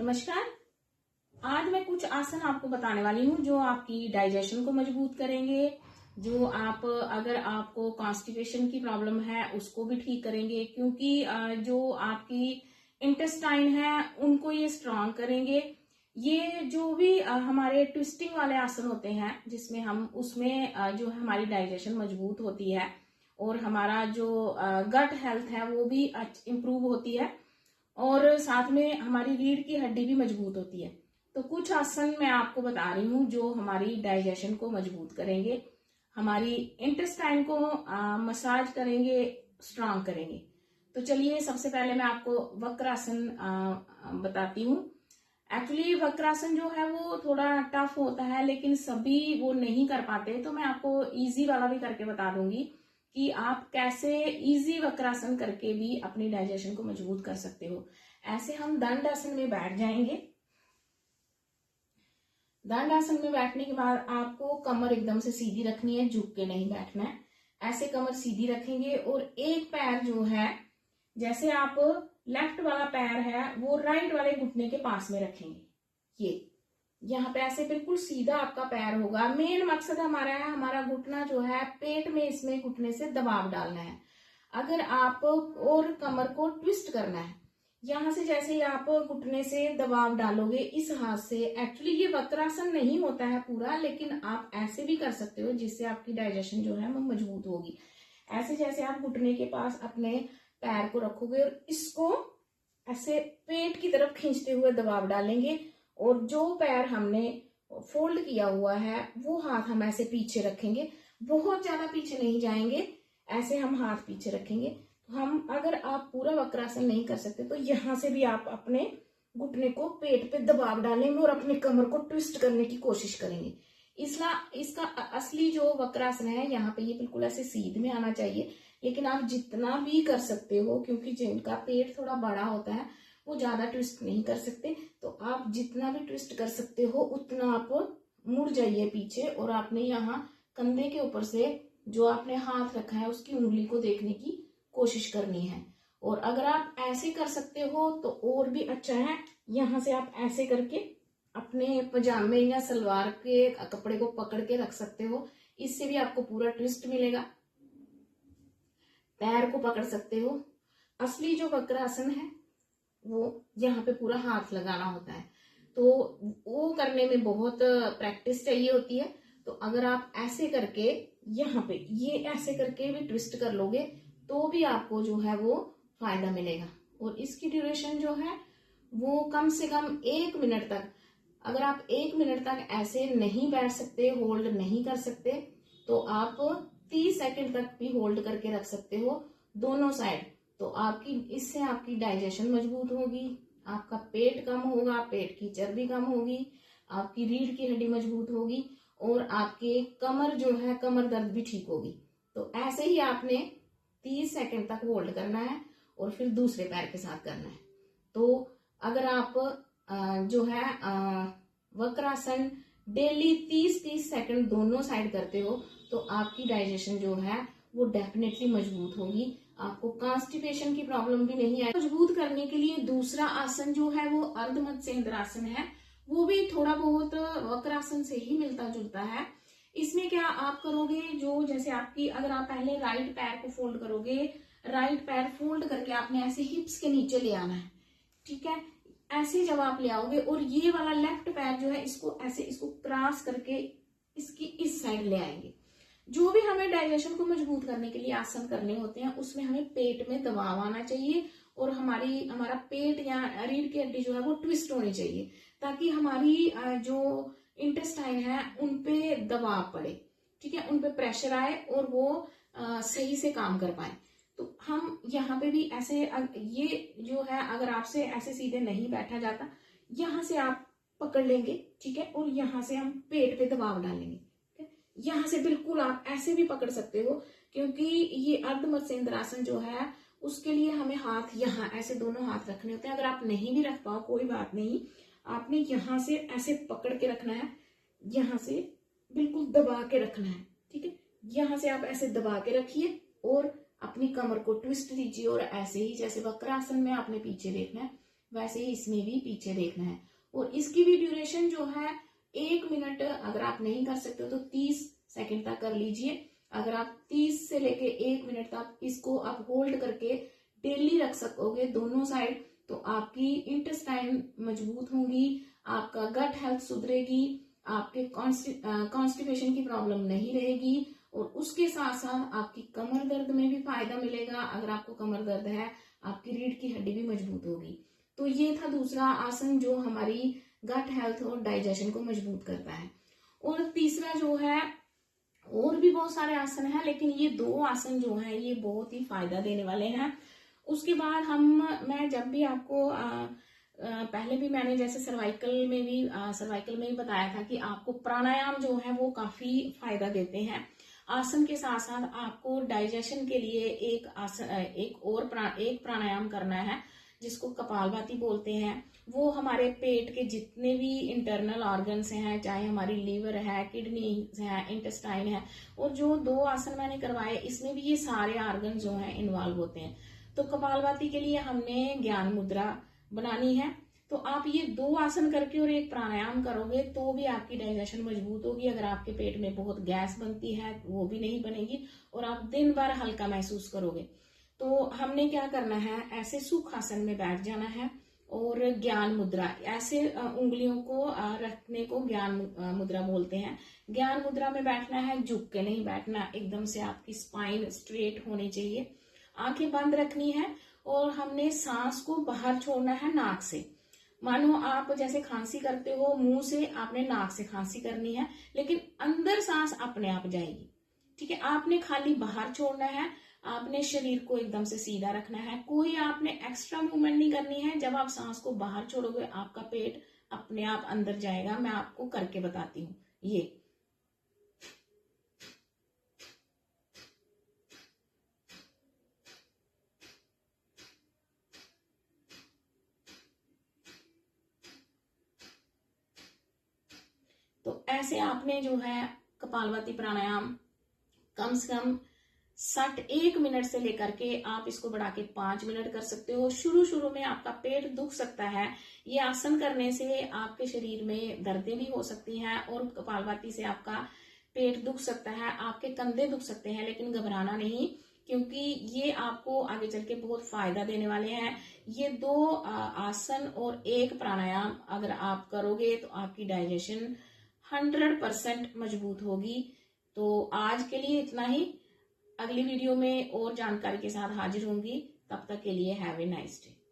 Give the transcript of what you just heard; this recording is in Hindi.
नमस्कार। आज मैं कुछ आसन आपको बताने वाली हूँ जो आपकी डाइजेशन को मजबूत करेंगे, जो आप अगर आपको कॉन्स्टिपेशन की प्रॉब्लम है उसको भी ठीक करेंगे, क्योंकि जो आपकी इंटेस्टाइन है उनको ये स्ट्रांग करेंगे। ये जो भी हमारे ट्विस्टिंग वाले आसन होते हैं जिसमें हम उसमें जो हमारी डाइजेशन मजबूत होती है और हमारा जो गट हेल्थ है वो भी इम्प्रूव होती है और साथ में हमारी रीढ़ की हड्डी भी मजबूत होती है। तो कुछ आसन मैं आपको बता रही हूँ जो हमारी डाइजेशन को मजबूत करेंगे, हमारी इंटेस्टाइन को मसाज करेंगे, स्ट्रांग करेंगे। तो चलिए सबसे पहले मैं आपको वक्रासन बताती हूँ। एक्चुअली वक्रासन जो है वो थोड़ा टफ होता है, लेकिन सभी वो नहीं कर पाते, तो मैं आपको इजी वाला भी करके बता दूंगी कि आप कैसे इजी वक्रासन करके भी अपनी डाइजेशन को मजबूत कर सकते हो। ऐसे हम दंड आसन में बैठ जाएंगे। दंड आसन में बैठने के बाद आपको कमर एकदम से सीधी रखनी है, झुक के नहीं बैठना है। ऐसे कमर सीधी रखेंगे और एक पैर जो है, जैसे आप लेफ्ट वाला पैर है वो राइट वाले घुटने के पास में रखेंगे। ये यहाँ पे ऐसे बिल्कुल सीधा आपका पैर होगा। मेन मकसद हमारा है, हमारा घुटना जो है पेट में, इसमें घुटने से दबाव डालना है। अगर आप और कमर को ट्विस्ट करना है, यहाँ से जैसे ही आप घुटने से दबाव डालोगे इस हाथ से, एक्चुअली ये वक्रासन नहीं होता है पूरा, लेकिन आप ऐसे भी कर सकते हो जिससे आपकी डाइजेशन जो है वो मजबूत होगी। ऐसे जैसे आप घुटने के पास अपने पैर को रखोगे और इसको ऐसे पेट की तरफ खींचते हुए दबाव डालेंगे और जो पैर हमने फोल्ड किया हुआ है वो हाथ हम ऐसे पीछे रखेंगे, बहुत ज्यादा पीछे नहीं जाएंगे, ऐसे हम हाथ पीछे रखेंगे। तो हम, अगर आप पूरा वक्रासन नहीं कर सकते तो यहाँ से भी आप अपने घुटने को पेट पे दबाव डालेंगे और अपने कमर को ट्विस्ट करने की कोशिश करेंगे। इसका असली जो वक्रासन है यहाँ पे ये बिल्कुल ऐसे सीध में आना चाहिए, लेकिन आप जितना भी कर सकते हो, क्योंकि जिनका पेट थोड़ा बड़ा होता है वो ज्यादा ट्विस्ट नहीं कर सकते, तो आप जितना भी ट्विस्ट कर सकते हो उतना आप मुड़ जाइए पीछे और आपने यहाँ कंधे के ऊपर से जो आपने हाथ रखा है उसकी उंगली को देखने की कोशिश करनी है। और अगर आप ऐसे कर सकते हो तो और भी अच्छा है। यहाँ से आप ऐसे करके अपने पजामे या सलवार के कपड़े को पकड़ के रख सकते हो, इससे भी आपको पूरा ट्विस्ट मिलेगा। पैर को पकड़ सकते हो। असली जो वक्रासन है वो यहाँ पे पूरा हाथ लगाना होता है, तो वो करने में बहुत प्रैक्टिस चाहिए होती है। तो अगर आप ऐसे करके यहाँ पे ये ऐसे करके भी ट्विस्ट कर लोगे तो भी आपको जो है वो फायदा मिलेगा। और इसकी ड्यूरेशन जो है वो कम से कम 1 मिनट तक, अगर आप 1 मिनट तक ऐसे नहीं बैठ सकते, होल्ड नहीं कर सकते, तो आप 30 सेकंड तक भी होल्ड करके रख सकते हो दोनों साइड। तो इससे आपकी डाइजेशन मजबूत होगी, आपका पेट कम होगा, पेट की चर्बी कम होगी, आपकी रीढ़ की हड्डी मजबूत होगी और आपके कमर जो है, कमर दर्द भी ठीक होगी। तो ऐसे ही आपने 30 सेकंड तक होल्ड करना है और फिर दूसरे पैर के साथ करना है। तो अगर आप जो है वक्रासन डेली 30-30 सेकंड दोनों साइड करते हो तो आपकी डाइजेशन जो है वो डेफिनेटली मजबूत होगी, आपको कॉन्स्टिपेशन की प्रॉब्लम भी नहीं आएगी। मजबूत करने के लिए दूसरा आसन जो है वो अर्ध मत्स्येंद्रासन है, वो भी थोड़ा बहुत वक्रासन से ही मिलता जुलता है। इसमें क्या आप करोगे, जो जैसे आपकी, अगर आप पहले राइट पैर को फोल्ड करोगे, राइट पैर फोल्ड करके आपने ऐसे हिप्स के नीचे ले आना है, ठीक है। ऐसे जब आप ले आओगे और ये वाला लेफ्ट पैर जो है इसको ऐसे, इसको क्रॉस करके इसकी इस साइड ले आएंगे। जो भी हमें डाइजेशन को मजबूत करने के लिए आसन करने होते हैं उसमें हमें पेट में दबाव आना चाहिए और हमारा पेट या रीढ़ की हड्डी जो है वो ट्विस्ट होनी चाहिए, ताकि हमारी जो इंटेस्टाइन है उनपे दबाव पड़े, ठीक है, उनपे प्रेशर आए और वो सही से काम कर पाए। तो हम यहाँ पे भी ऐसे, ये जो है अगर आपसे ऐसे सीधे नहीं बैठा जाता, यहाँ से आप पकड़ लेंगे, ठीक है, और यहाँ से हम पेट पे दबाव डालेंगे। यहाँ से बिल्कुल आप ऐसे भी पकड़ सकते हो, क्योंकि ये अर्ध मत्स्येंद्रासन जो है उसके लिए हमें हाथ यहाँ ऐसे दोनों हाथ रखने होते हैं। अगर आप नहीं भी रख पाओ कोई बात नहीं, आपने यहाँ से ऐसे पकड़ के रखना है, यहाँ से बिल्कुल दबा के रखना है, ठीक है। यहाँ से आप ऐसे दबा के रखिए और अपनी कमर को ट्विस्ट दीजिए और ऐसे ही जैसे वक्रासन में आपने पीछे देखना है, वैसे ही इसमें भी पीछे देखना है। और इसकी भी ड्यूरेशन जो है 1 मिनट, अगर आप नहीं कर सकते हो तो 30 सेकंड तक कर लीजिए। अगर आप 30 से लेके 1 मिनट तक इसको आप होल्ड करके डेली रख सकोगे दोनों साइड, तो आपकी इंटेस्टाइन मजबूत होंगी, आपका गट हेल्थ सुधरेगी, आपके कॉन्स्टिपेशन की प्रॉब्लम नहीं रहेगी, और उसके साथ साथ आपकी कमर दर्द में भी फायदा मिलेगा। अगर आपको कमर दर्द है, आपकी रीढ़ की हड्डी भी मजबूत होगी। तो ये था दूसरा आसन जो हमारी गट हेल्थ और डाइजेशन को मजबूत करता है। और तीसरा जो है, और भी बहुत सारे आसन हैं, लेकिन ये 2 आसन जो हैं ये बहुत ही फायदा देने वाले हैं। उसके बाद मैं जब भी आपको पहले भी मैंने जैसे सर्वाइकल में भी बताया था कि आपको प्राणायाम जो है वो काफी फायदा देते हैं। आसन के साथ साथ आपको डाइजेशन के लिए एक प्राणायाम करना है जिसको कपालभाति बोलते हैं। वो हमारे पेट के जितने भी इंटरनल ऑर्गन्स हैं, चाहे हमारी लीवर है, किडनी है, इंटेस्टाइन है, और जो 2 आसन मैंने करवाए इसमें भी ये सारे ऑर्गन जो हैं इन्वॉल्व होते हैं। तो कपालभाति के लिए हमने ज्ञान मुद्रा बनानी है। तो आप ये 2 आसन करके और एक प्राणायाम करोगे तो भी आपकी डाइजेशन मजबूत होगी। अगर आपके पेट में बहुत गैस बनती है वो भी नहीं बनेगी, और आप दिन भर हल्का महसूस करोगे। तो हमने क्या करना है, ऐसे सुखासन में बैठ जाना है, और ज्ञान मुद्रा, ऐसे उंगलियों को रखने को ज्ञान मुद्रा बोलते हैं। ज्ञान मुद्रा में बैठना है, झुक के नहीं बैठना, एकदम से आपकी स्पाइन स्ट्रेट होनी चाहिए। आंखें बंद रखनी है, और हमने सांस को बाहर छोड़ना है नाक से। मानो आप जैसे खांसी करते हो, मुंह से आपने नाक से खांसी करनी है, लेकिन अंदर सांस अपने आप जाएगी। ठीक है, आपने खाली बाहर छोड़ना है, आपने शरीर को एकदम से सीधा रखना है, कोई आपने एक्स्ट्रा मूवमेंट नहीं करनी है। जब आप सांस को बाहर छोड़ोगे आपका पेट अपने आप अंदर जाएगा। मैं आपको करके बताती हूँ ये। तो ऐसे आपने जो है कपालभाति प्राणायाम कम से कम 61 मिनट से लेकर के आप इसको बढ़ा के 5 मिनट कर सकते हो। शुरू में आपका पेट दुख सकता है, ये आसन करने से आपके शरीर में दर्दें भी हो सकती हैं, और कपालभाति से आपका पेट दुख सकता है, आपके कंधे दुख सकते हैं, लेकिन घबराना नहीं, क्योंकि ये आपको आगे चल के बहुत फायदा देने वाले हैं। ये 2 आसन और एक प्राणायाम अगर आप करोगे तो आपकी डाइजेशन 100% मजबूत होगी। तो आज के लिए इतना ही। अगली वीडियो में और जानकारी के साथ हाजिर होंगी। तब तक के लिए हैव ए नाइस डे।